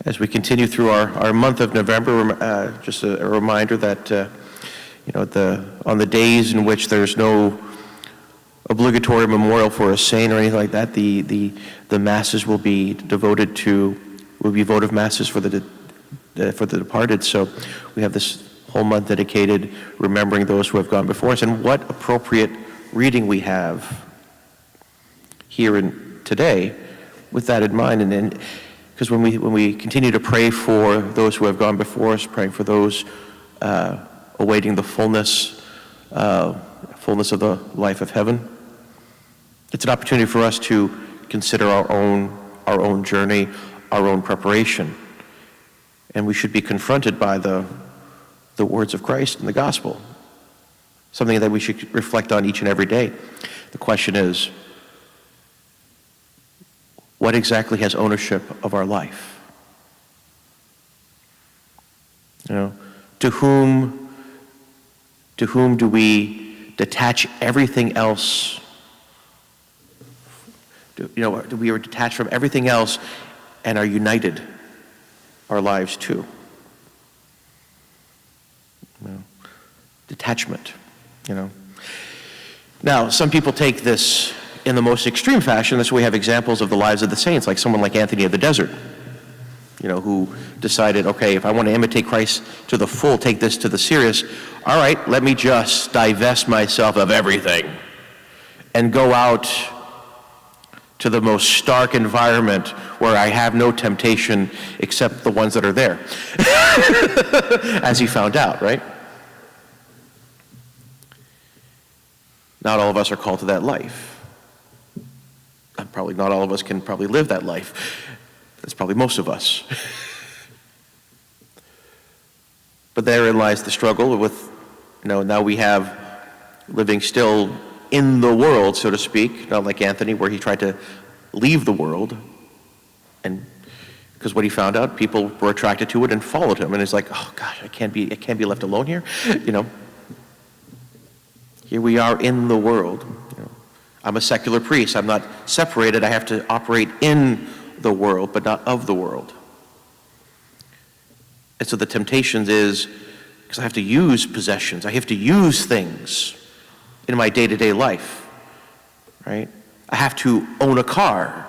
As we continue through our month of November, just a reminder that on the days in which there's no obligatory memorial for a saint or anything like that, the masses will be votive masses for the departed. So we have this whole month dedicated remembering those who have gone before us, and what appropriate reading we have here today with that in mind. And because when we continue to pray for those who have gone before us, praying for those awaiting the fullness of the life of heaven, it's an opportunity for us to consider our own journey, our own preparation. And we should be confronted by the words of Christ in the gospel, something that we should reflect on each and every day. The question is, what exactly has ownership of our life? To whom do we detach everything else? Do we are detached from everything else and are united our lives to? Detachment. Now, some people take this in the most extreme fashion. That's why we have examples of the lives of the saints, like someone like Anthony of the Desert, who decided, okay, if I want to imitate Christ to the full, take this to the serious, all right, let me just divest myself of everything and go out to the most stark environment where I have no temptation except the ones that are there, as he found out, right? Not all of us are called to that life. Probably not all of us can probably live that life. That's probably most of us. But therein lies the struggle with, now we have living still in the world, so to speak, not like Anthony, where he tried to leave the world, and because what he found out, people were attracted to it and followed him, and it's like, oh gosh, I can't be left alone here, Here we are in the world. I'm a secular priest. I'm not separated. I have to operate in the world, but not of the world. And so the temptation is, because I have to use possessions, I have to use things in my day-to-day life, right? I have to own a car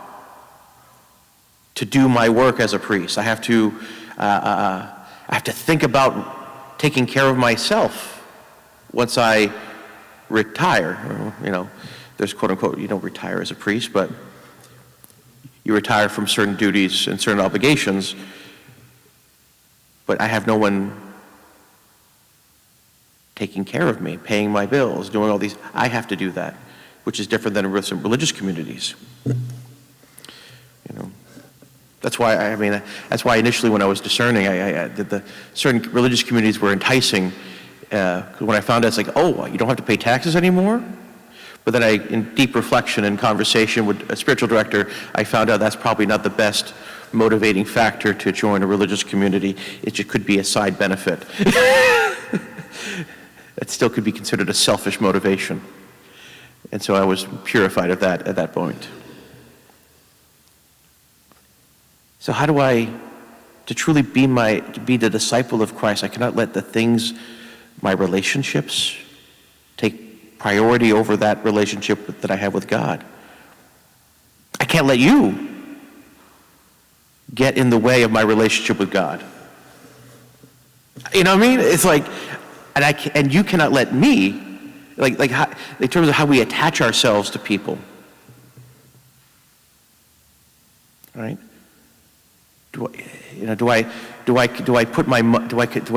to do my work as a priest. I have to think about taking care of myself once I retire. There's quote unquote, you don't retire as a priest, but you retire from certain duties and certain obligations, but I have no one taking care of me, paying my bills, doing all these. I have to do that, which is different than some religious communities. That's why initially when I was discerning, I did the certain religious communities were enticing. When I found out, it's like, oh, you don't have to pay taxes anymore? But then in deep reflection and conversation with a spiritual director, I found out that's probably not the best motivating factor to join a religious community. It just could be a side benefit. It still could be considered a selfish motivation. And so I was purified of that at that point. So how do I, to truly be the disciple of Christ, I cannot let the things, my relationships, take priority over that relationship that I have with God. I can't let you get in the way of my relationship with God. You know what I mean? It's like, and you cannot let me, like how, in terms of how we attach ourselves to people, right? Do I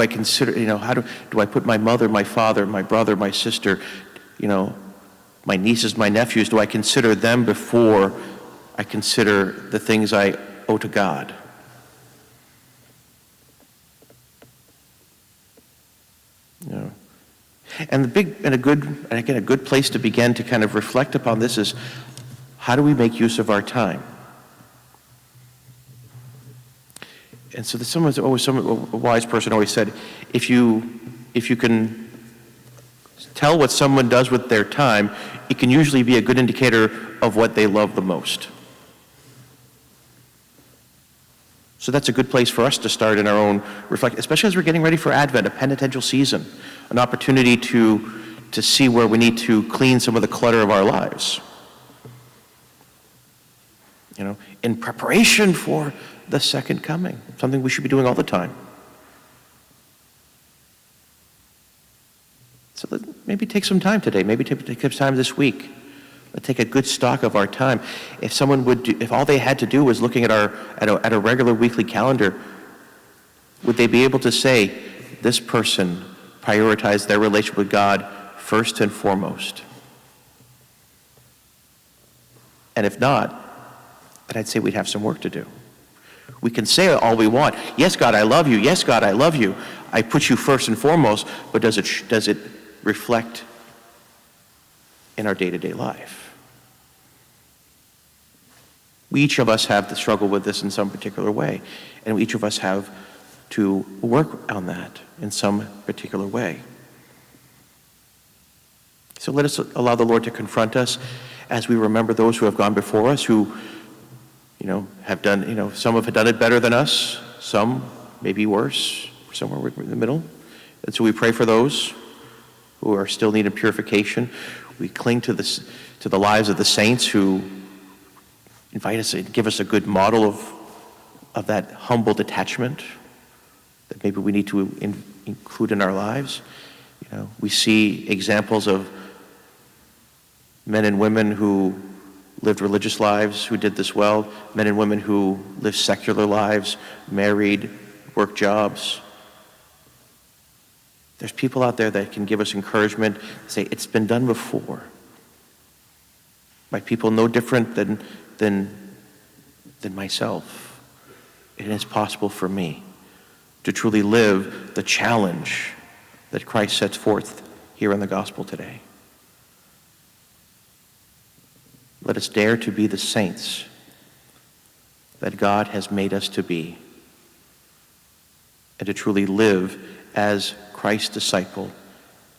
consider, how do I put my mother, my father, my brother, my sister, my nieces, my nephews, do I consider them before I consider the things I owe to God? And a good place to begin to kind of reflect upon this is, how do we make use of our time? And so a wise person always said, if you can tell what someone does with their time, it can usually be a good indicator of what they love the most. So that's a good place for us to start in our own reflect, especially as we're getting ready for Advent, a penitential season, an opportunity to see where we need to clean some of the clutter of our lives. In preparation for the second coming, something we should be doing all the time. So maybe take some time today. Maybe take some time this week. Let's take a good stock of our time. If someone if all they had to do was looking at a regular weekly calendar, would they be able to say, this person prioritized their relationship with God first and foremost? And if not, then I'd say we'd have some work to do. We can say all we want. Yes, God, I love you. Yes, God, I love you. I put you first and foremost. But does it reflect in our day-to-day life? We each of us have to struggle with this in some particular way, and each of us have to work on that in some particular way. So let us allow the Lord to confront us as we remember those who have gone before us, who have done, some have done it better than us, some maybe worse, somewhere in the middle. And so we pray for those who are still needing purification. We cling to the lives of the saints who invite us and give us a good model of that humble detachment that maybe we need to include in our lives. We see examples of men and women who lived religious lives, who did this well, men and women who lived secular lives, married, worked jobs. There's people out there that can give us encouragement, say it's been done before by people no different than myself. And it's possible for me to truly live the challenge that Christ sets forth here in the gospel today. Let us dare to be the saints that God has made us to be, and to truly live as Christ's disciple,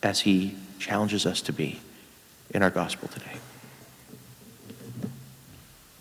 as he challenges us to be in our gospel today.